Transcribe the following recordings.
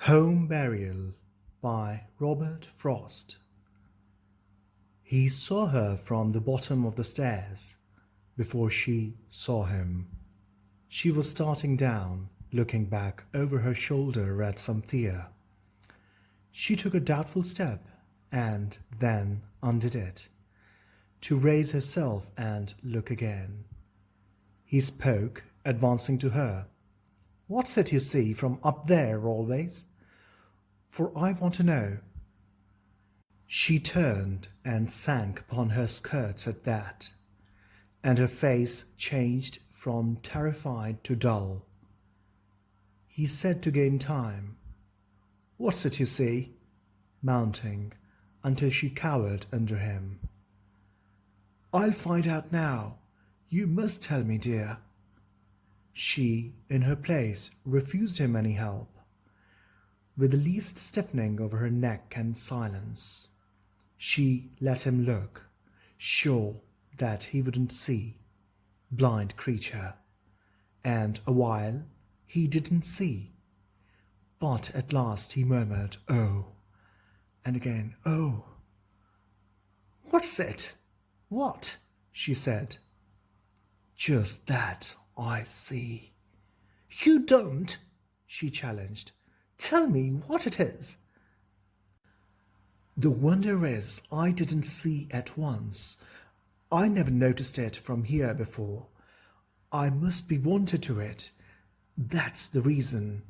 Home Burial by Robert Frost. He saw her from the bottom of the stairs before she saw him. She was starting down, looking back over her shoulder at some fear. She took a doubtful step and then undid it, to raise herself and look again. He spoke, advancing to her. "What's it you see from up there always? For I want to know." She turned and sank upon her skirts at that, and her face changed from terrified to dull. He said to gain time, "What's it you see?" mounting until she cowered under him. "I'll find out now. You must tell me, dear." She, in her place, refused him any help, with the least stiffening of her neck and silence. She let him look, sure that he wouldn't see, blind creature, and awhile he didn't see. But at last he murmured, "Oh," and again, "Oh." "What's it? What?" she said. "Just that I see." "You don't," she challenged. "Tell me what it is." "The wonder is I didn't see at once. I never noticed it from here before. I must be wanted to it. That's the reason.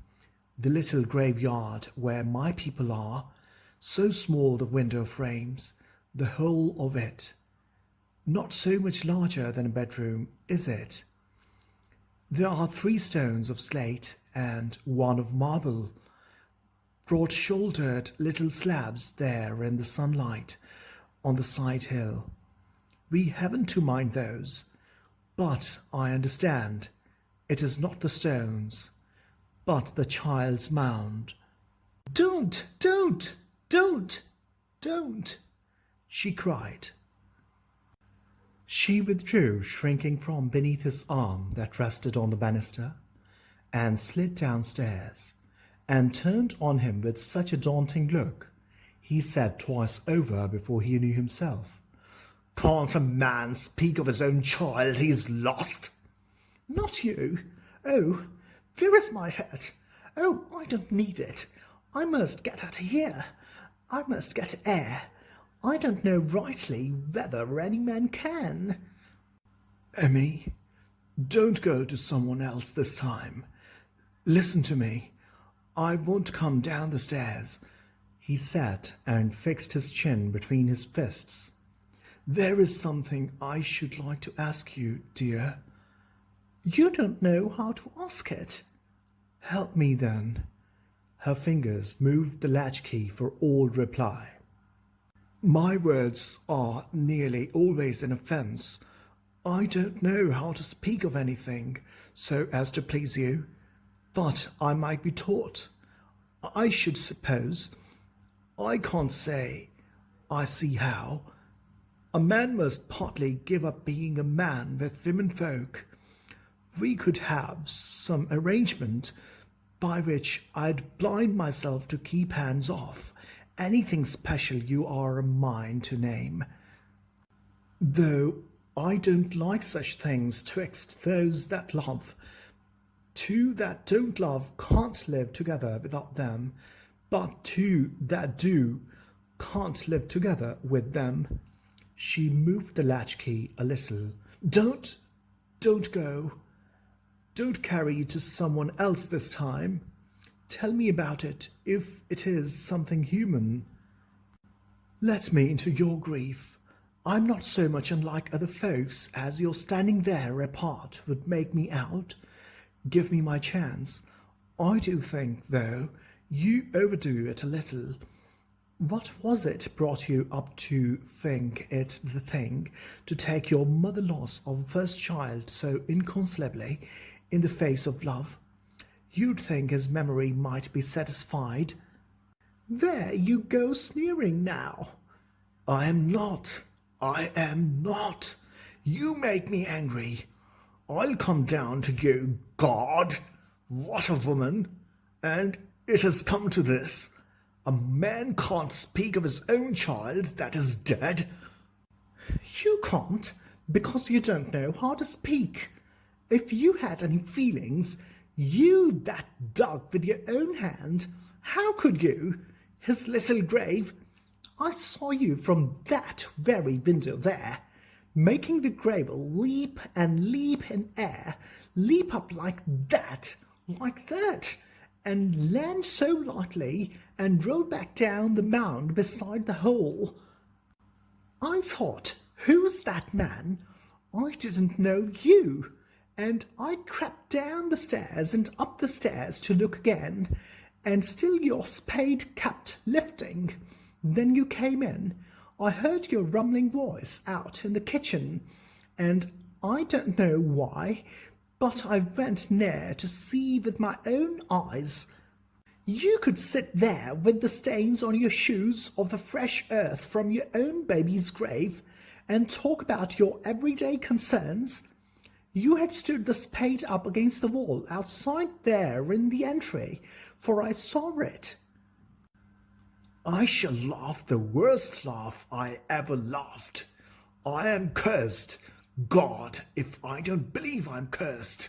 The little graveyard where my people are, so small the window frames, the whole of it. Not so much larger than a bedroom, is it? There are 3 stones of slate and 1 of marble, broad-shouldered little slabs there in the sunlight on the side hill. We haven't to mind those, but I understand it is not the stones, but the child's mound." "Don't, don't, don't, don't!" she cried. She withdrew, shrinking from beneath his arm that rested on the banister, and slid downstairs, and turned on him with such a daunting look, he said twice over before he knew himself, "Can't a man speak of his own child he's lost?" "Not you! Oh, where is my head? Oh, I don't need it. I must get out of here. I must get air. I don't know rightly whether any man can." "Emmy, don't go to someone else this time. Listen to me. I won't come down the stairs." He sat and fixed his chin between his fists. "There is something I should like to ask you, dear." "You don't know how to ask it." "Help me then." Her fingers moved the latchkey for all reply. "My words are nearly always an offence. I don't know how to speak of anything so as to please you, but I might be taught. I should suppose. I can't say I see how. A man must partly give up being a man with womenfolk. We could have some arrangement by which I'd blind myself to keep hands off anything special you are a mind to name, though I don't like such things twixt those that love. 2 that don't love can't live together without them, but 2 that do can't live together with them." She moved the latchkey a little. Don't go. Don't carry it to someone else this time. Tell me about it if it is something human. Let me into your grief. I'm not so much unlike other folks as your standing there apart would make me out. Give me my chance. I do think, though, you overdo it a little. What was it brought you up to think it the thing to take your mother-loss of a first child so inconsolably in the face of love? You'd think his memory might be satisfied. There you go sneering now. I am not. I am not. You make me angry. I'll come down to you, God. What a woman! And it has come to this. A man can't speak of his own child that is dead. You can't, because you don't know how to speak. If you had any feelings, you that dug with your own hand, how could you? His little grave. I saw you from that very window there, making the gravel leap and leap in air, leap up like that, and land so lightly and roll back down the mound beside the hole. I thought, who's that man? I didn't know you, and I crept down the stairs and up the stairs to look again, and still your spade kept lifting. Then you came in. I heard your rumbling voice out in the kitchen, and I don't know why, but I went near to see with my own eyes. You could sit there with the stains on your shoes of the fresh earth from your own baby's grave and talk about your everyday concerns. You had stood the spade up against the wall outside there in the entry, for I saw it. I shall laugh the worst laugh I ever laughed. I am cursed. God, if I don't believe I'm cursed.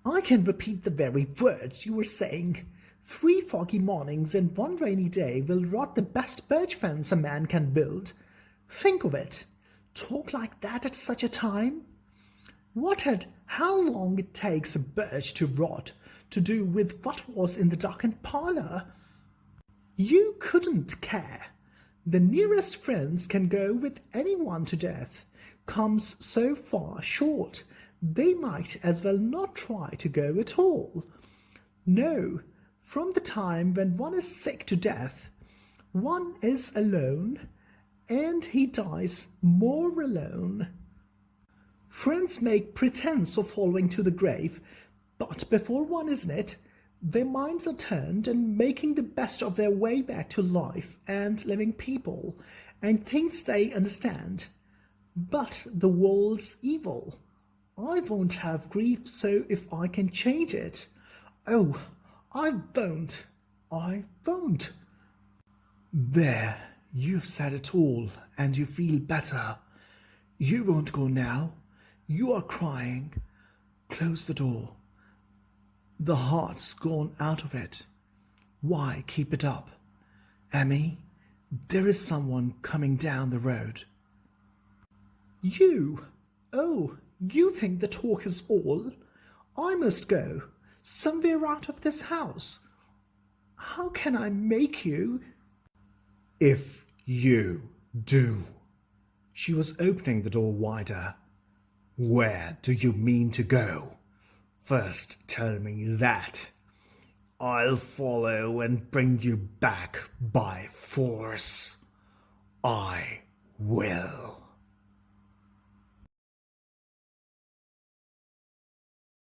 I can repeat the very words you were saying. 3 foggy mornings and 1 rainy day will rot the best birch fence a man can build. Think of it. Talk like that at such a time. How long it takes a birch to rot to do with what was in the darkened parlour? You couldn't care. The nearest friends can go with anyone to death comes so far short, they might as well not try to go at all. No, from the time when one is sick to death, one is alone, and he dies more alone. Friends make pretence of following to the grave, but before one is in it, their minds are turned and making the best of their way back to life and living people, and things they understand. But the world's evil. I won't have grief so if I can change it. Oh, I won't. I won't. There, you've said it all, and you feel better. You won't go now. You are crying. Close the door. The heart's gone out of it. Why keep it up? Emmy, there is someone coming down the road. You? Oh, you think the talk is all? I must go, somewhere out of this house. How can I make you? If you do. She was opening the door wider. Where do you mean to go? First tell me that. I'll follow and bring you back by force. I will.